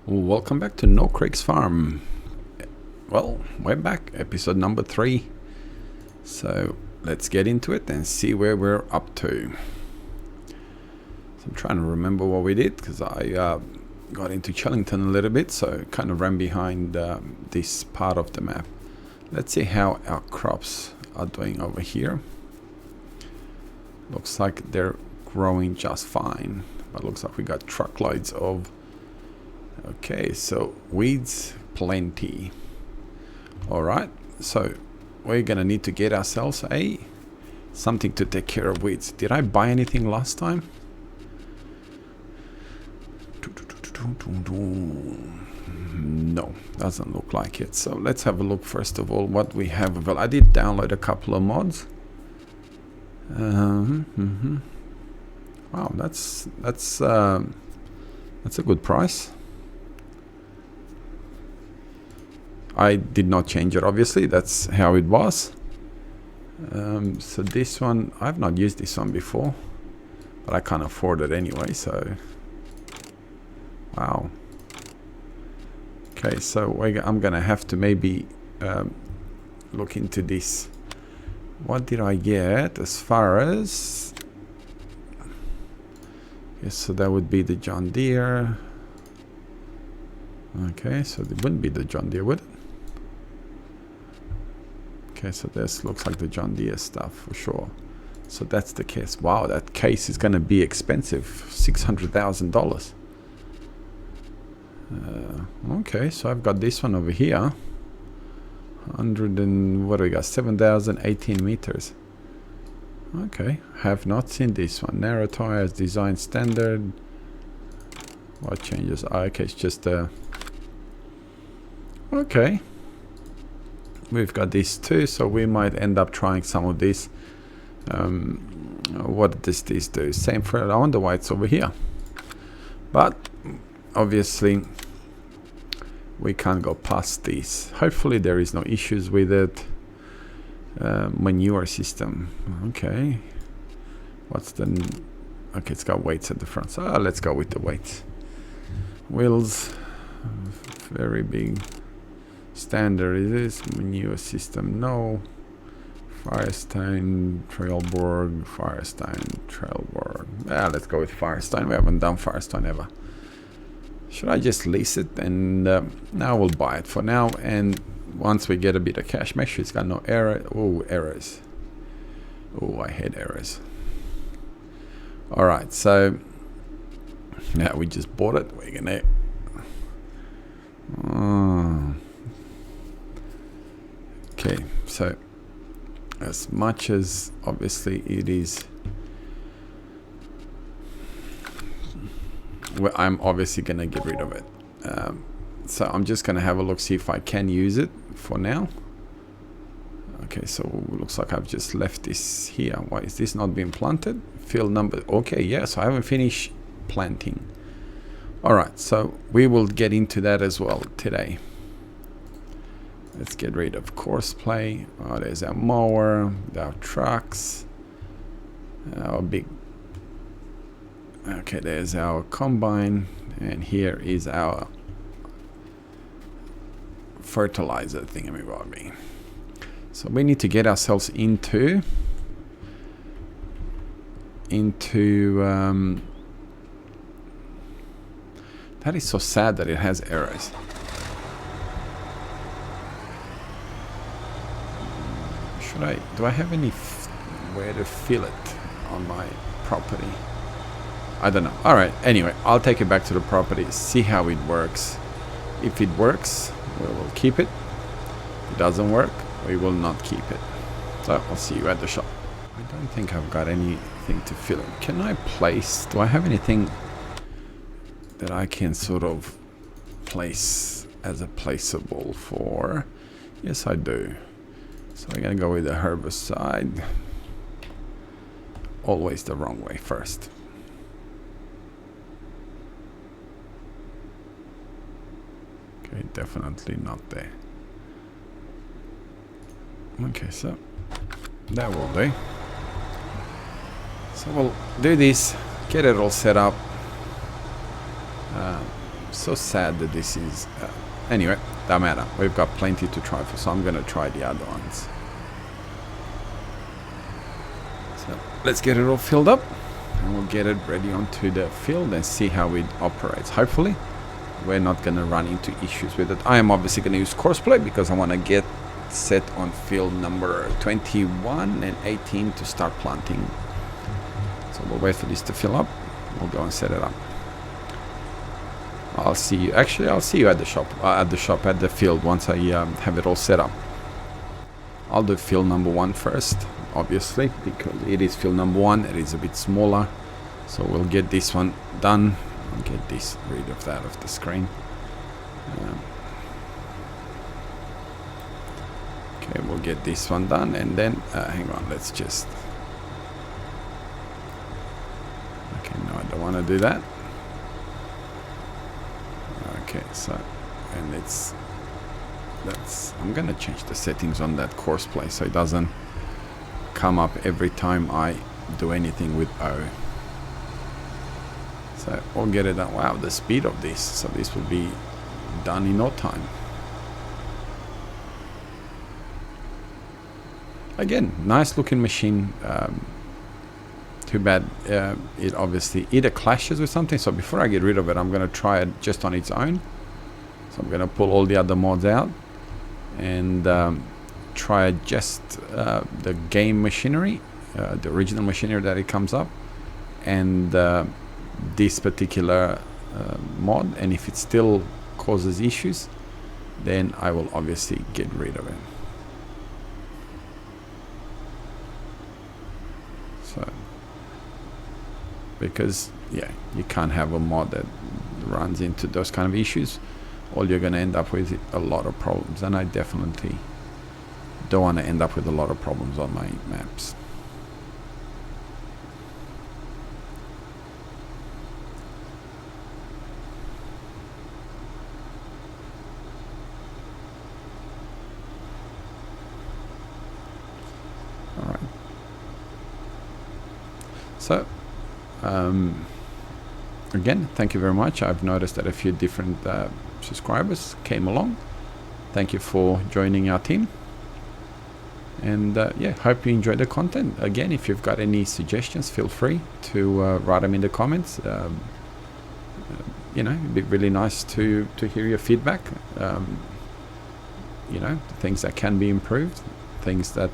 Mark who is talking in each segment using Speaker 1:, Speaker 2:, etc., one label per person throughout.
Speaker 1: Welcome back to No Creek's Farm. Well, we're back, episode number 3. So let's get into it and see where we're up to. So I'm trying to remember what we did because I got into Chellington a little bit, so kind of ran behind this part of the map. Let's see how our crops are doing over here. Looks like they're growing just fine, but looks like we got truckloads of. Okay, so weeds plenty. Alright, so we're gonna need to get ourselves something to take care of weeds. Did I buy anything last time? No, doesn't look like it. So let's have a look first of all what we have. Well, I did download a couple of mods. Wow, that's a good price. I did not change it, obviously. That's how it was. So this one, I've not used this one before, but I can't afford it anyway, so wow. Okay, so I'm gonna have to maybe look into this. What did I get as far as? Yes, so that would be the John Deere. Okay, so it wouldn't be the John Deere, would it? Okay, so this looks like the John Deere stuff for sure. So that's the case. Wow, that case is going to be expensive, $600,000. Okay, so I've got this one over here. 100 and what do we got? 7,018 meters. Okay, have not seen this one. Narrow tires, design standard. What changes? Oh, okay, it's just okay. We've got these two, so we might end up trying some of these. What does this do? Same for, I wonder why it's over here. But obviously we can't go past these. Hopefully there is no issues with it. Manure system. Okay. What's the... Okay, it's got weights at the front. So let's go with the weights. Wheels. Very big. Standard is this. Manure system, no. Firestein, Trailborg, Firestein, Trailborg. Let's go with Firestein. We haven't done Firestein ever. Should I just lease it? And now we'll buy it for now. And once we get a bit of cash, make sure it's got no error. Oh, errors. Oh, I hate errors. Alright, so now we just bought it. We're gonna... Okay, so as much as obviously it is, well, I'm obviously gonna get rid of it. So I'm just gonna have a look, see if I can use it for now. Okay, so it looks like I've just left this here. Why is this not being planted? Field number, okay, yeah, so I haven't finished planting. Alright, so we will get into that as well today. Let's get rid of courseplay. Oh, there's our mower, our trucks, our big... Okay, there's our combine, and here is our fertilizer thingamabobby. So we need to get ourselves into that is so sad that it has errors. Do I have any where to fill it on my property? I don't know. Alright, anyway, I'll take it back to the property, see how it works. If it works, we will keep it. If it doesn't work, we will not keep it. So I'll see you at the shop. I don't think I've got anything to fill it. Can I place... Do I have anything that I can sort of place as a placeable for? Yes, I do. So I'm gonna go with the herbicide. Always the wrong way first. Okay, definitely not there. Okay, so that will do. So we'll do this, get it all set up. So sad that this is... anyway, don't matter. We've got plenty to try for, so I'm going to try the other ones. So let's get it all filled up, and we'll get it ready onto the field and see how it operates. Hopefully, we're not going to run into issues with it. I am obviously going to use courseplay because I want to get set on field number 21 and 18 to start planting. So we'll wait for this to fill up. We'll go and set it up. I'll see you. Actually, I'll see you at the shop. At the field once I have it all set up. I'll do field number 1 first, obviously, because it is field number 1. It is a bit smaller, so we'll get this one done. I'll get this rid of that off the screen. Okay, we'll get this one done, and then hang on. Let's just. Okay, no, I don't want to do that. Okay, so, and I'm gonna change the settings on that courseplay so it doesn't come up every time I do anything with O. So we'll get it done. Wow, the speed of this. So this will be done in no time. Again, nice looking machine. Too bad it obviously either clashes with something. So before I get rid of it, I'm going to try it just on its own. So I'm going to pull all the other mods out and try just the game machinery, the original machinery that it comes up, and this particular mod. And if it still causes issues, then I will obviously get rid of it. So, because yeah, you can't have a mod that runs into those kind of issues. All you're going to end up with is a lot of problems, and I definitely don't want to end up with a lot of problems on my maps. All right. So again, thank you very much. I've noticed that a few different subscribers came along. Thank you for joining our team, and yeah, hope you enjoyed the content. Again, if you've got any suggestions, feel free to write them in the comments. You know, it'd be really nice to hear your feedback. You know, things that can be improved, things that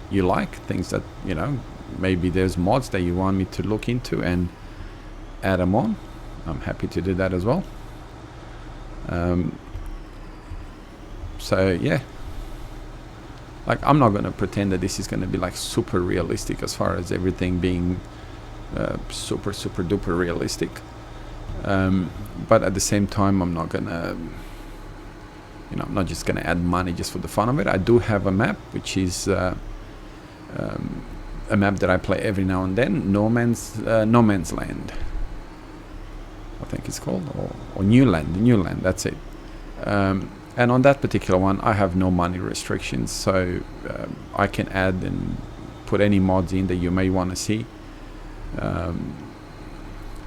Speaker 1: you like, things that, you know, maybe there's mods that you want me to look into and add them on. I'm happy to do that as well. So yeah, like, I'm not going to pretend that this is going to be like super realistic as far as everything being super duper realistic, but at the same time, I'm not gonna, you know, I'm not just gonna add money just for the fun of it. I do have a map which is a map that I play every now and then, No Man's Land, I think it's called, or New Land, that's it. And on that particular one, I have no money restrictions, so I can add and put any mods in that you may want to see.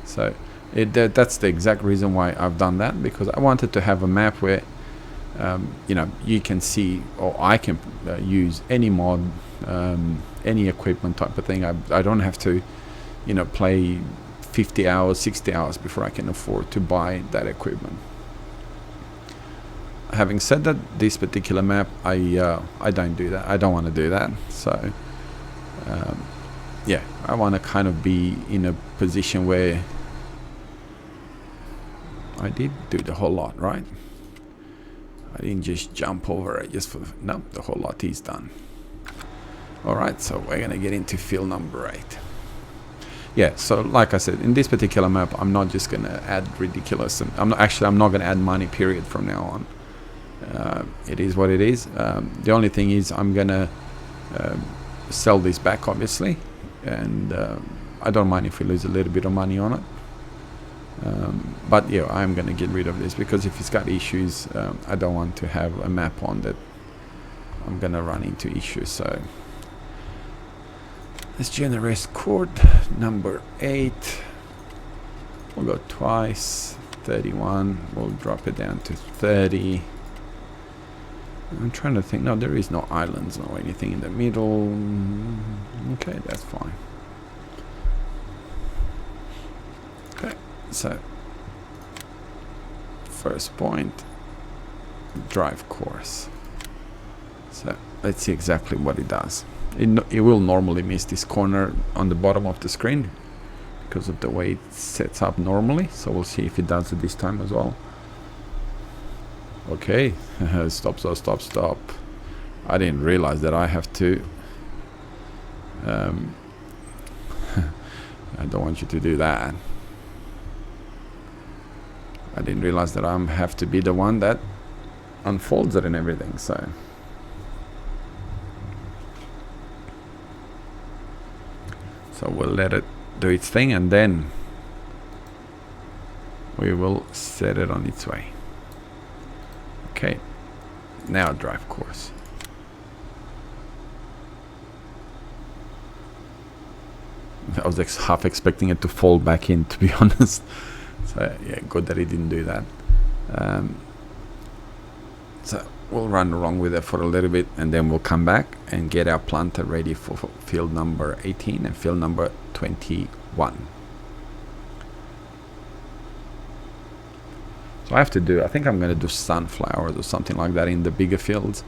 Speaker 1: So that's the exact reason why I've done that, because I wanted to have a map where you know, you can see, or I can use any mod, any equipment type of thing. I don't have to, you know, play 50 hours, 60 hours before I can afford to buy that equipment. Having said that, this particular map, I don't do that. I don't want to do that. So yeah, I want to kind of be in a position where I did do the whole lot, right? I didn't just jump over it just for, no, the whole lot is done. All right, so we're gonna get into field number 8. Yeah, so like I said, in this particular map, I'm not just gonna add ridiculous, and I'm not gonna add money, period, from now on. It is what it is. The only thing is, I'm gonna sell this back, obviously, and I don't mind if we lose a little bit of money on it. But yeah, I'm gonna get rid of this, because if it's got issues, I don't want to have a map on that I'm gonna run into issues. So let's generate court number 8. we'll go twice. 31, we'll drop it down to 30. I'm trying to think. No, there is no islands or anything in the middle. Okay, that's fine. Okay, so first point, drive course. So let's see exactly what it does. It will normally miss this corner on the bottom of the screen because of the way it sets up normally. So we'll see if it does it this time as well. Okay, stop. I didn't realize that I have to. I don't want you to do that. I didn't realize that I have to be the one that unfolds it and everything. So we'll let it do its thing, and then we will set it on its way. Okay, now drive course. I was half expecting it to fall back in, to be honest. So yeah, good that it didn't do that. So we'll run along with it for a little bit, and then we'll come back and get our planter ready for field number 18 and field number 21. So I think I'm going to do sunflowers or something like that in the bigger fields.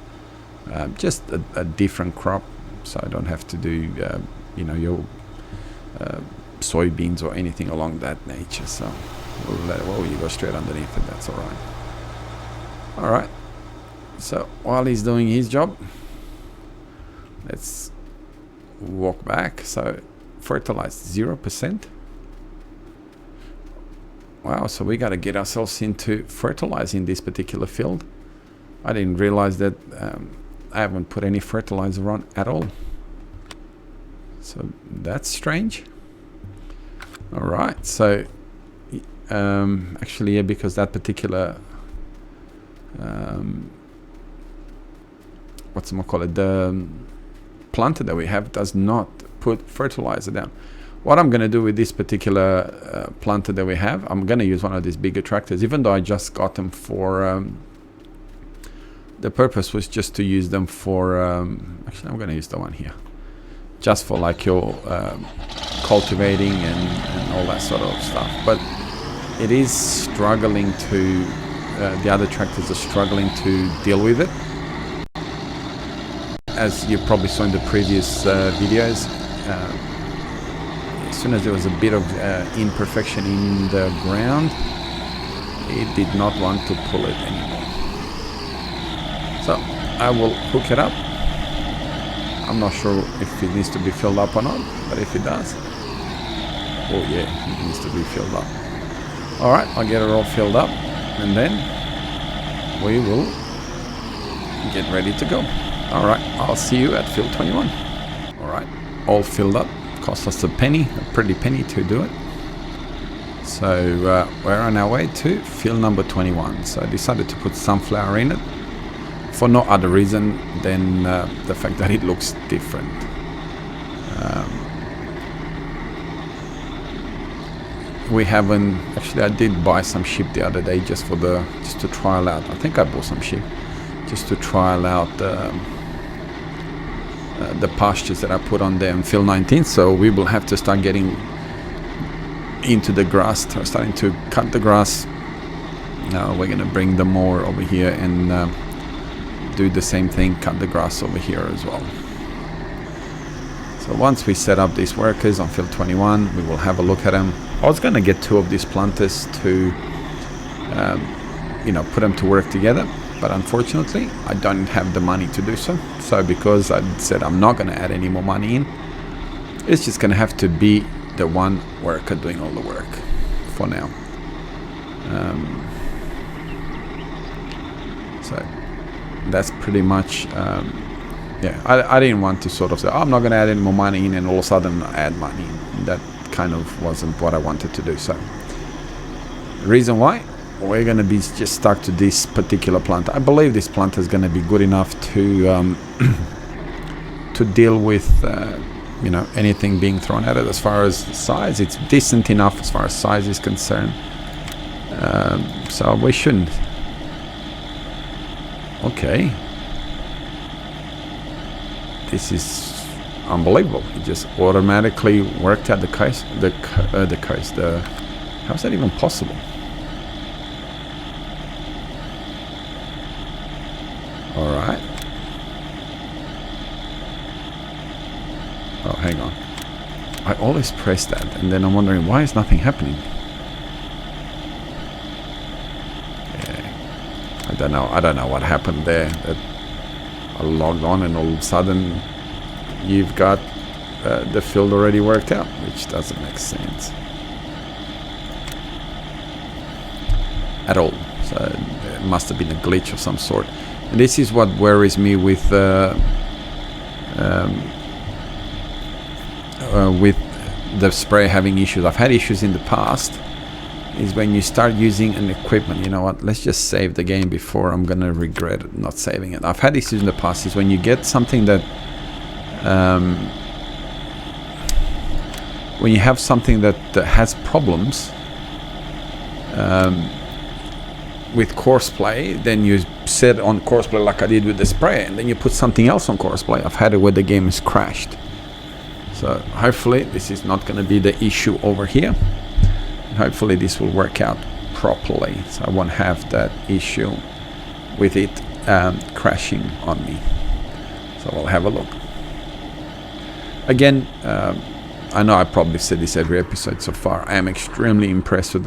Speaker 1: Just a different crop, so I don't have to do your soybeans or anything along that nature. So we'll let it, you go straight underneath it, that's all right. So while he's doing his job, let's walk back. So fertilized 0%. Wow, so we got to get ourselves into fertilizing this particular field. I didn't realize that I haven't put any fertilizer on at all. So that's strange. All right, so actually, yeah, because that particular the planter that we have does not put fertilizer down. What I'm going to do with this particular planter that we have, I'm going to use one of these bigger tractors, even though I just got them for the purpose was just to use them for actually I'm going to use the one here just for like your cultivating and all that sort of stuff. But it is struggling to the other tractors are struggling to deal with it, as you probably saw in the previous videos. As soon as there was a bit of imperfection in the ground, it did not want to pull it anymore. So I will hook it up. I'm not sure if it needs to be filled up or not, but if it does, oh yeah, it needs to be filled up. Alright, I'll get it all filled up, and then we will get ready to go. Alright, I'll see you at field 21. Alright, all filled up. Cost us a pretty penny to do it. So we're on our way to field number 21. So I decided to put sunflower in it for no other reason than the fact that it looks different. We haven't actually. I did buy some sheep the other day just to trial out. I think I bought some sheep just to trial out the pastures that I put on there in field 19. So we will have to start getting into the grass, starting to cut the grass. Now we're going to bring the mower over here and do the same thing, cut the grass over here as well. So once we set up these workers on field 21, we will have a look at them. I was going to get two of these planters to put them to work together, but unfortunately I don't have the money to do so. So because I said I'm not going to add any more money in, it's just going to have to be the one worker doing all the work for now. So that's pretty much I didn't want to sort of say, oh, I'm not going to add any more money in and all of a sudden add money in. That kind of wasn't what I wanted to do. So the reason why, we're going to be just stuck to this particular planter. I believe this planter is going to be good enough to to deal with you know, anything being thrown at it. As far as size, it's decent enough as far as size is concerned. So we shouldn't. Okay. This is unbelievable. It just automatically worked out the coast. How's that even possible? All right. Oh, hang on. I always press that, and then I'm wondering why is nothing happening. Yeah. I don't know what happened there. That I logged on, and all of a sudden, you've got the field already worked out, which doesn't make sense at all. So it must have been a glitch of some sort. And this is what worries me with the spray having issues. I've had issues in the past, is when you start using an equipment, you know what, let's just save the game before I'm gonna regret not saving it. I've had issues in the past, is when you get something that when you have something that has problems with courseplay, then you set on courseplay like I did with the spray, and then you put something else on courseplay. I've had it where the game is crashed. So hopefully this is not going to be the issue over here. And hopefully this will work out properly, so I won't have that issue with it crashing on me. So we'll have a look. Again, I know I probably said this every episode so far. I am extremely impressed with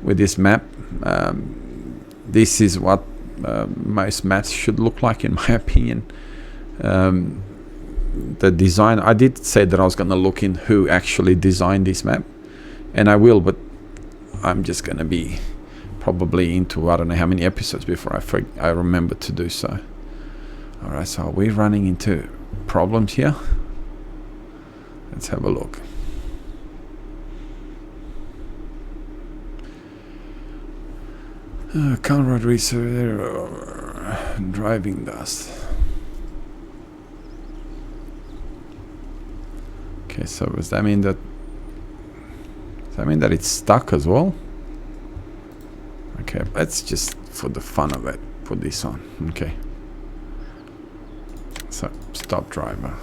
Speaker 1: this map. This is what most maps should look like, in my opinion. The design, I did say that I was going to look in who actually designed this map, and I will, but I'm just going to be probably into I don't know how many episodes before I remember to do so. Alright, so are we running into problems here? Let's have a look. Conrad research, driving dust. Okay, so does that mean that it's stuck as well? Okay, let's just, for the fun of it, put this on. Okay. So, stop driver.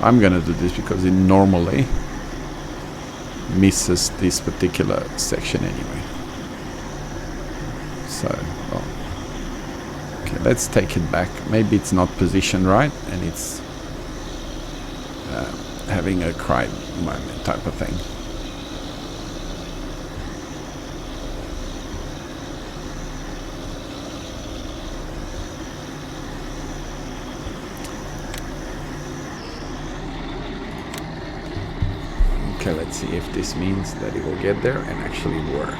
Speaker 1: I'm gonna do this because it normally misses this particular section anyway. So, well, okay, let's take it back. Maybe it's not positioned right and it's having a cry moment type of thing. Okay, let's see if this means that it will get there and actually work.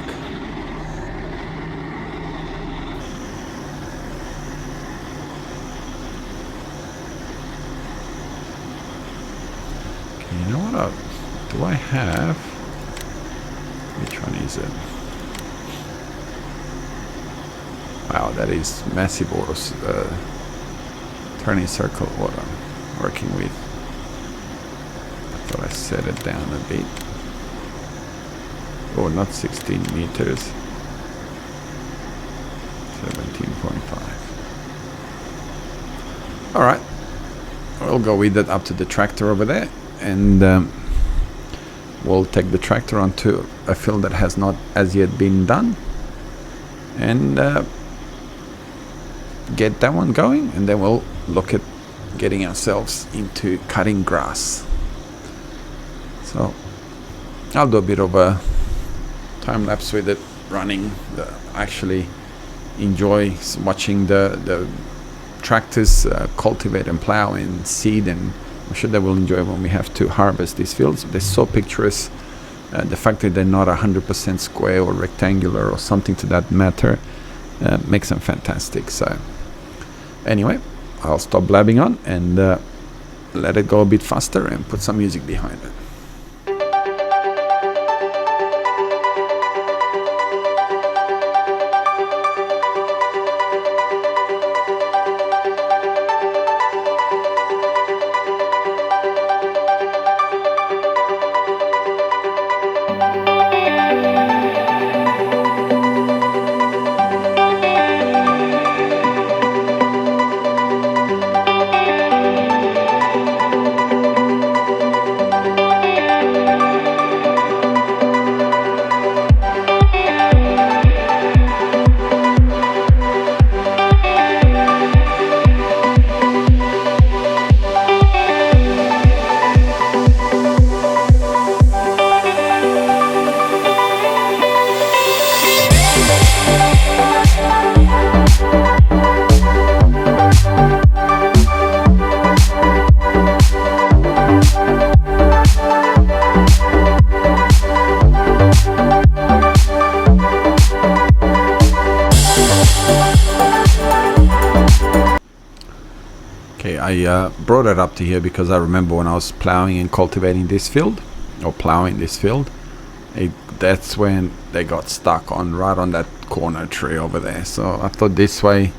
Speaker 1: Okay, you know what? Do I have? Which one is it? Wow, that is massive autos. Turning circle auto I'm working with. I set it down a bit. Oh, not 16 meters. 17.5. Alright. We'll go with it up to the tractor over there. And we'll take the tractor onto a field that has not as yet been done. And get that one going. And then we'll look at getting ourselves into cutting grass. So I'll do a bit of a time lapse with it running. I actually enjoy watching the tractors cultivate and plow and seed, and I'm sure they will enjoy when we have to harvest these fields. They're so picturesque. The fact that they're not 100% square or rectangular or something to that matter makes them fantastic. So anyway, I'll stop blabbing on and let it go a bit faster and put some music behind it. I brought it up to here because I remember when I was plowing and cultivating this field, or plowing this field, that's when they got stuck on right on that corner tree over there. So I thought this way,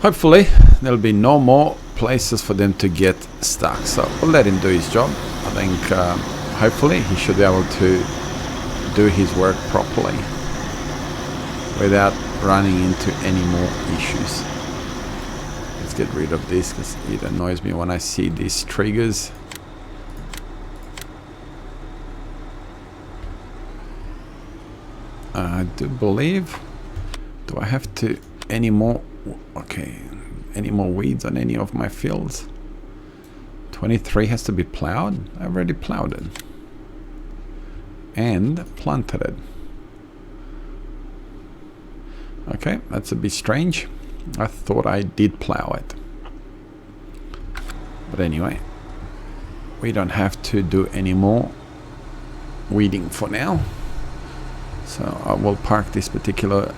Speaker 1: hopefully there'll be no more places for them to get stuck. So we'll let him do his job. I think hopefully he should be able to do his work properly without running into any more issues. Get rid of this because it annoys me when I see these triggers. I do believe, do I have to any more weeds on any of my fields? 23 has to be plowed. I already plowed it and planted it. Okay, that's a bit strange. I thought I did plow it. But anyway, we don't have to do any more weeding for now. So I will park this particular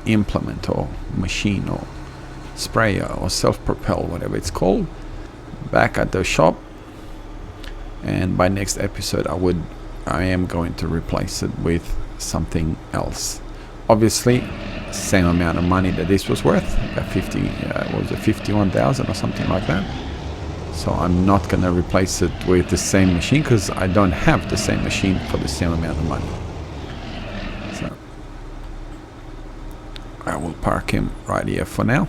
Speaker 1: implement or machine or sprayer or self-propel, whatever it's called, back at the shop. And by next episode I am going to replace it with something else. Obviously, same amount of money that this was worth, about 51,000 or something like that. So I'm not going to replace it with the same machine because I don't have the same machine for the same amount of money. So I will park him right here for now.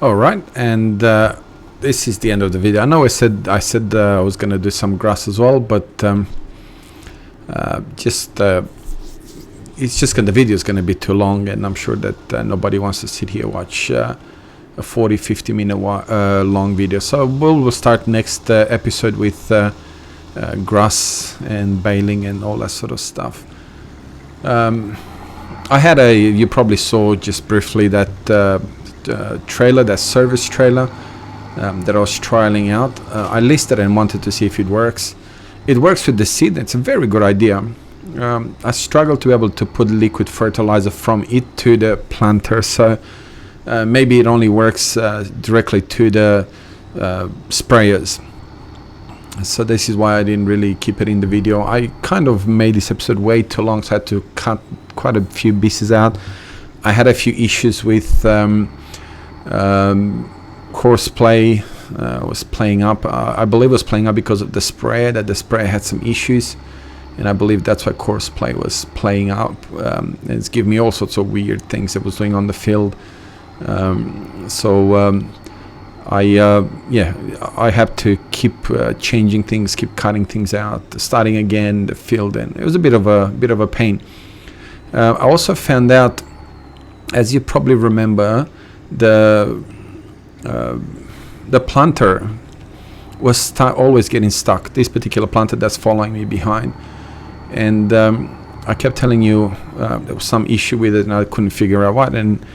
Speaker 1: All right, and this is the end of the video. I know I said I was going to do some grass as well, but it's just the video is going to be too long, and I'm sure that nobody wants to sit here watch a 40-50 minute long video. So we'll start next episode with grass and baling and all that sort of stuff. I had you probably saw just briefly that trailer, that service trailer that I was trialing out. I listed and wanted to see if it works. It works with the seed. It's a very good idea. I struggle to be able to put liquid fertilizer from it to the planter, so maybe it only works directly to the sprayers. So this is why I didn't really keep it in the video. I kind of made this episode way too long, so I had to cut quite a few pieces out. I had a few issues with course play was playing up. I believe it was playing up because of the sprayer, that the sprayer had some issues, and I believe that's why course play was playing up. And it's giving me all sorts of weird things it was doing on the field. I had to keep changing things, keep cutting things out, starting again the field, and it was a bit of a pain. I also found out, as you probably remember, the planter was always getting stuck. This particular planter that's following me behind, and I kept telling you there was some issue with it, and I couldn't figure out what. And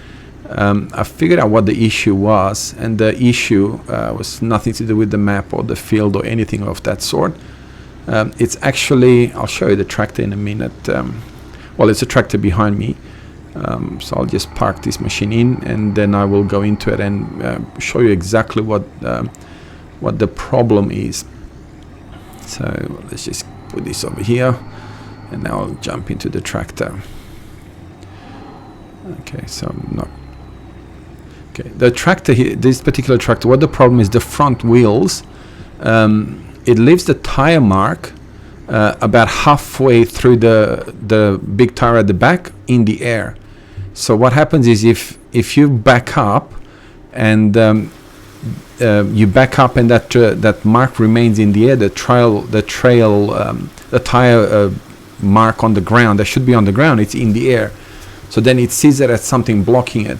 Speaker 1: I figured out what the issue was, and the issue was nothing to do with the map or the field or anything of that sort. It's actually, I'll show you the tractor in a minute. Well, it's a tractor behind me, so I'll just park this machine in, and then I will go into it and show you exactly what the problem is. So let's just put this over here, and now I'll jump into the tractor. Okay, so I'm not. Okay, the tractor here, this particular tractor, what the problem is, the front wheels, it leaves the tire mark about halfway through the big tire at the back in the air. So what happens is if you back up and you back up and that mark remains in the air, the tire mark on the ground, that should be on the ground, it's in the air. So then it sees it as something blocking it.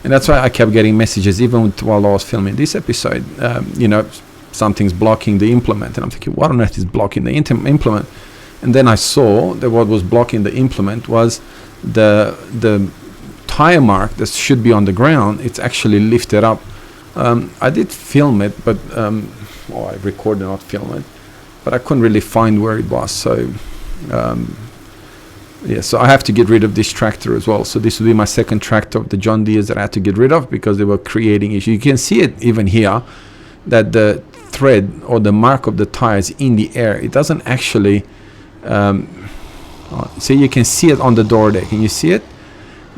Speaker 1: And that's why I kept getting messages, even while I was filming this episode, you know, something's blocking the implement. And I'm thinking, what on earth is blocking the implement? And then I saw that what was blocking the implement was the tire mark that should be on the ground. It's actually lifted up. I did film it, but I recorded, not film it, but I couldn't really find where it was. So yeah, so I have to get rid of this tractor as well. So this will be my second tractor of the John Deere's that I had to get rid of because they were creating issues. You can see it even here, that the thread or the mark of the tire is in the air. It doesn't actually, so you can see it on the door there. Can you see it?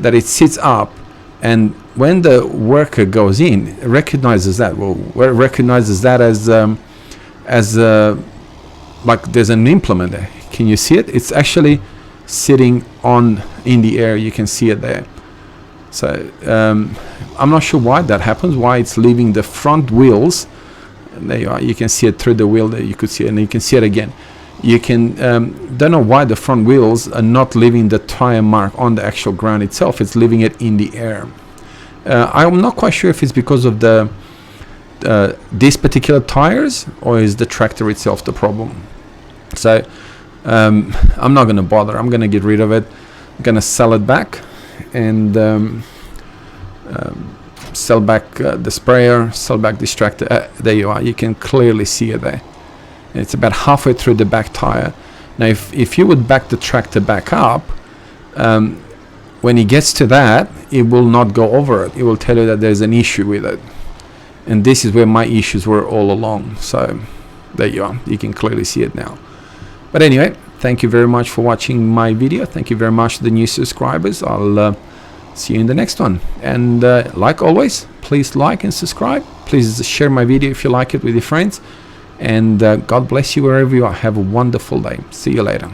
Speaker 1: That it sits up, and when the worker goes in, it recognizes that. Well, recognizes that as like there's an implement there. Can you see it? It's actually sitting in the air. You can see it there. So I'm not sure why that happens, why it's leaving the front wheels. And there you are, you can see it through the wheel there, you could see it, and you can see it again. You can don't know why the front wheels are not leaving the tire mark on the actual ground itself. It's leaving it in the air. I'm not quite sure if it's because of the these particular tires, or is the tractor itself the problem. So I'm not going to bother. I'm going to get rid of it. I'm going to sell it back, and sell back the sprayer, sell back this tractor. There you are. You can clearly see it there. It's about halfway through the back tire. Now, if you would back the tractor back up, when it gets to that, it will not go over it. It will tell you that there's an issue with it. And this is where my issues were all along. So there you are. You can clearly see it now. But anyway, thank you very much for watching my video. Thank you very much to the new subscribers. I'll see you in the next one. And like always, please like and subscribe. Please share my video if you like it with your friends. And God bless you wherever you are. Have a wonderful day. See you later.